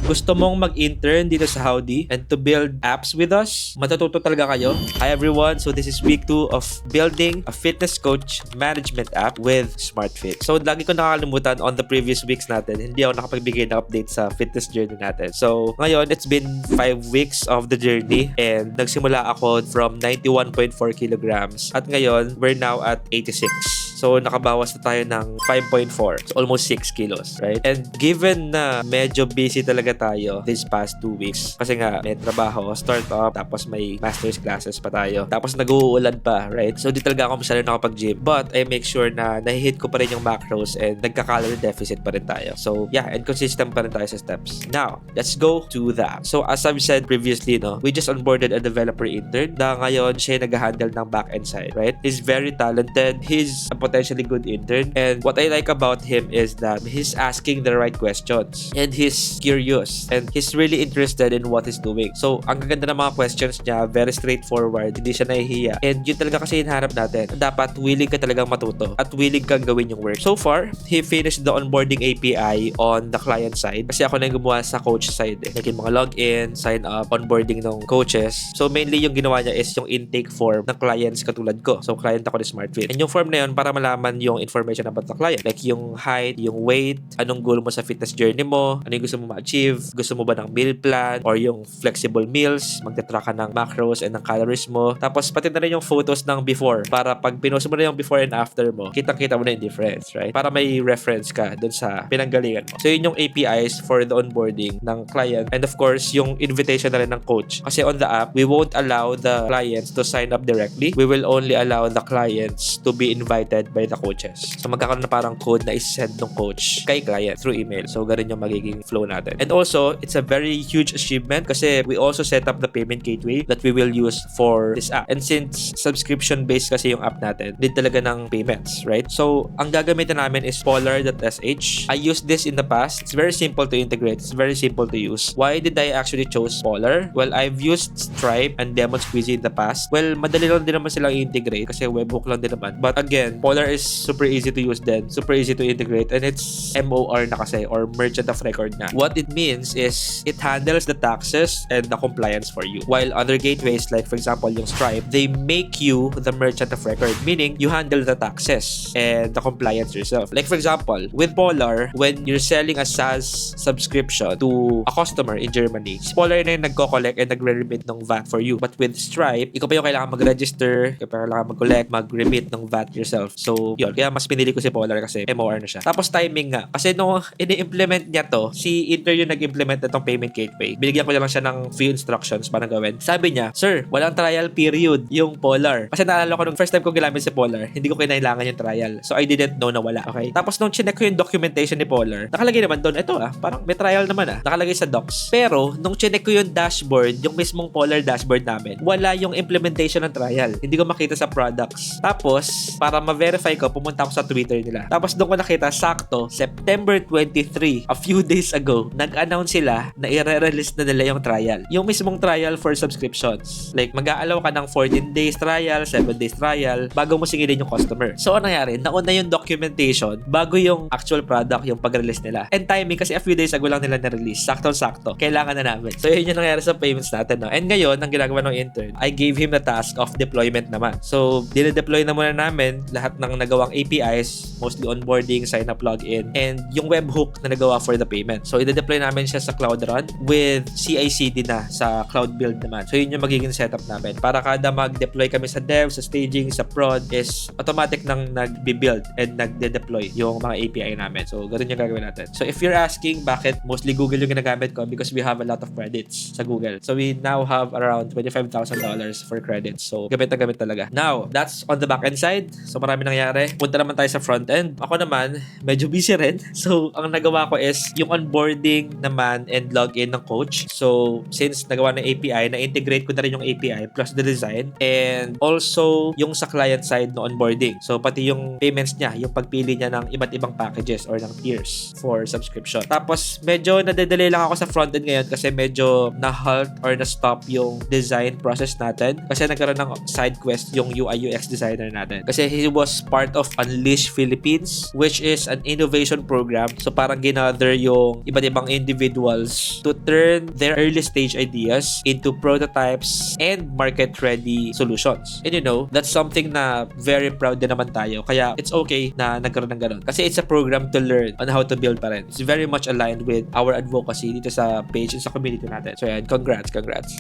Gusto mong mag-intern dito sa Howdy and to build apps with us? Matututo talaga kayo? Hi everyone, so this is week 2 of building a fitness coach management app with SmartFit. So lagi ko nakakalimutan on the previous weeks natin, hindi ako nakapagbigay ng update sa fitness journey natin. So ngayon, it's been 5 weeks of the journey and nagsimula ako from 91.4 kilograms at ngayon, we're now at 86. So nakabawas na tayo ng 5.4. So almost 6 kilos, right? And given na medyo busy talaga tayo this past 2 weeks, kasi nga may trabaho, startup, tapos may master's classes pa tayo, tapos nag-uulan pa, right? So di talaga ako masyado nakapag-gym. But I make sure na nahihit ko pa rin yung macros and nagka-calorie deficit pa rin tayo. So yeah, and consistent pa rin tayo sa steps. Now, let's go to that. So as I've said previously, no, we just onboarded a developer intern na ngayon siya nag-handle ng back-end side, right? He's very talented. He's a potentially good intern. And what I like about him is that he's asking the right questions and he's curious and he's really interested in what he's doing. So, ang gaganda ng mga questions niya, very straightforward, hindi siya nahihiya. And yun talaga kasi hinahanap natin. Dapat willing ka talagang matuto at willing kang gawin yung work. So far, he finished the onboarding API on the client side kasi ako na yung gumawa sa coach side. Like yung mga login, sign up, onboarding ng coaches. So, mainly yung ginawa niya is yung intake form ng clients katulad ko. So, client ako ni SmartFit. And yung form na yun para malaman yung information about the client. Like yung height, yung weight, anong goal mo sa fitness journey mo, ano yung gusto mo ma-achieve, gusto mo ba ng meal plan, or yung flexible meals, magtatrack ka ng macros and ng calories mo. Tapos pati na rin yung photos ng before para pag pinost mo na yung before and after mo, kitang-kita mo na yung difference, right? Para may reference ka dun sa pinanggalingan mo. So yun yung APIs for the onboarding ng client and of course yung invitation na rin ng coach. Kasi on the app, we won't allow the clients to sign up directly. We will only allow the clients to be invited by the coaches. So magkakaroon na parang code na is-send ng coach kay client through email. So ganun yung magiging flow natin. And also, it's a very huge achievement kasi we also set up the payment gateway that we will use for this app. And since subscription-based kasi yung app natin, need talaga ng payments, right? So, ang gagamitin namin is Polar.sh. I used this in the past. It's very simple to integrate. It's very simple to use. Why did I actually choose Polar? Well, I've used Stripe and Demon Squeezy in the past. Well, madali lang din naman silang i-integrate kasi webhook lang din naman. But again, Polar is super easy to use then, super easy to integrate, and it's MOR na kasi, or Merchant of Record na. What it means is, it handles the taxes and the compliance for you. While other gateways, like for example, yung Stripe, they make you the Merchant of Record, meaning you handle the taxes and the compliance yourself. Like for example, with Polar, when you're selling a SaaS subscription to a customer in Germany, si Polar na yung nagko-collect and nagre-remit ng VAT for you. But with Stripe, ikaw pa yung kailangan mag-register, ikaw pa yung kailangan mag-collect, mag-remit ng VAT yourself. So, yun. Kaya mas pinili ko si Polar kasi MOR na siya. Tapos timing nga. Kasi nung ini-implement niya to, si Inter yung nag-implement na tong payment gateway. Binigyan ko lang siya ng few instructions para gawin. Sabi niya, "Sir, walang trial period yung Polar." Kasi naalala ko nung first time ko ginamit si Polar, hindi ko kinailangan yung trial. So, I didn't know na wala. Okay? Tapos nung chinek ko yung documentation ni Polar, nakalagay naman doon, ito parang may trial naman nakalagay sa docs. Pero, nung chinek ko yung dashboard, yung mismong Polar dashboard namin, wala yung implementation ng trial. Hindi ko makita sa products. Tapos, para ma-verify ko, pumunta ako sa Twitter nila. Tapos doon ko nakita, sakto, September 23, a few days ago, nag-announce sila na i-release na nila yung trial. Yung mismong trial for subscriptions. Like, mag-aalaw ka ng 14 days trial, 7 days trial, bago mo singilin yung customer. So, ano nangyari? Nauna yung documentation, bago yung actual product, yung pag-release nila. And timing, kasi a few days ago lang nila na-release. Sakto-sakto. Kailangan na namin. So, yun yung nangyari sa payments natin, no? And ngayon, ang ginagawa ng intern, I gave him the task of deployment naman. So, dine-deploy na muna namin lahat ng nagawang APIs, mostly onboarding, sign up, login, and yung webhook na nagawa for the payment. So, i-deploy namin siya sa Cloud Run with CI/CD na sa Cloud Build naman. So, yun yung magiging setup namin. Para kada mag-deploy kami sa dev, sa staging, sa prod, is automatic nang nag-build and nag-deploy yung mga API namin. So, ganun yung gagawin natin. So, if you're asking bakit mostly Google yung ginagamit ko, because we have a lot of credits sa Google. So, we now have around $25,000 for credits. So, gamit na gamit talaga. Now, that's on the back-end side. So, marami nangyari. Punta naman tayo sa front-end. Ako naman, medyo busy rin. So, ang nagawa ko is yung onboarding naman and login ng coach. So, since nagawa ng API, na-integrate ko na rin yung API plus the design and also yung sa client side na onboarding. So, pati yung payments niya, yung pagpili niya ng iba't ibang packages or ng tiers for subscription. Tapos, medyo nadedelay lang ako sa front-end ngayon kasi medyo na-halt or na-stop yung design process natin kasi nagkaroon ng side quest yung UI UX designer natin. Kasi he was part of Unleash Philippines, which is an innovation program. So parang ginather yung iba't ibang individuals to turn their early stage ideas into prototypes and market-ready solutions. And you know, that's something na very proud din naman tayo. Kaya it's okay na nagkaroon ng ganun. Kasi it's a program to learn on how to build pa rin. It's very much aligned with our advocacy dito sa page and sa community natin. So yan, congrats.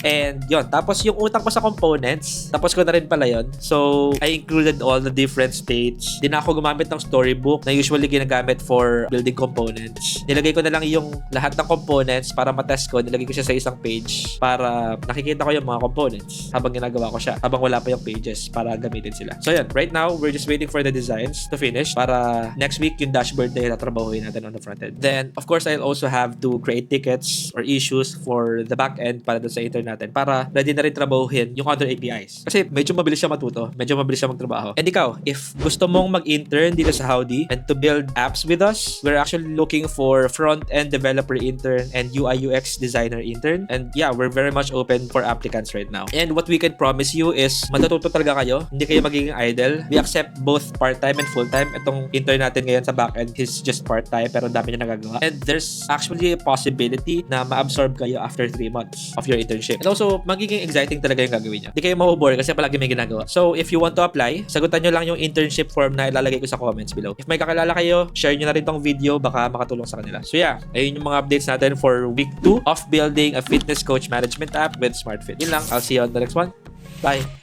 And yun, tapos yung utang ko sa components, tapos ko na rin pala yun. So I included all the different states. Di na ako gumamit ng storybook na usually ginagamit for building components. Nilagay ko na lang yung lahat ng components para matest ko. Nilagay ko siya sa isang page para nakikita ko yung mga components habang ginagawa ko siya. Habang wala pa yung pages para gamitin sila. So yan, right now, we're just waiting for the designs to finish para next week yung dashboard na yung tatrabahuin natin on the front end. Then, of course, I'll also have to create tickets or issues for the back end para doon sa intern natin para ready na rin trabahuhin yung other APIs. Kasi medyo mabilis siya matuto, medyo mabilis siya magtrabaho. And ikaw, if gusto mong mag-intern dito sa Howdy and to build apps with us, we're actually looking for front-end developer intern and UI UX designer intern. And yeah, we're very much open for applicants right now. And what we can promise you is matututo talaga kayo, hindi kayo magiging idle. We accept both part-time and full-time. Itong intern natin ngayon sa back-end is just part-time pero dami niya nagagawa. And there's actually a possibility na ma-absorb kayo after 3 months of your internship. And also, magiging exciting talaga yung gagawin niya. Hindi kayo mabobore kasi palagi may ginagawa. So, if you want to apply, sagutan nyo lang yung internship form na ilalagay ko sa comments below. If may kakilala kayo, share nyo na rin tong video, baka makatulong sa kanila. So yeah, ayun yung mga updates natin for week 2 of building a fitness coach management app with SmartFit. Yun lang. I'll see you on the next one. Bye!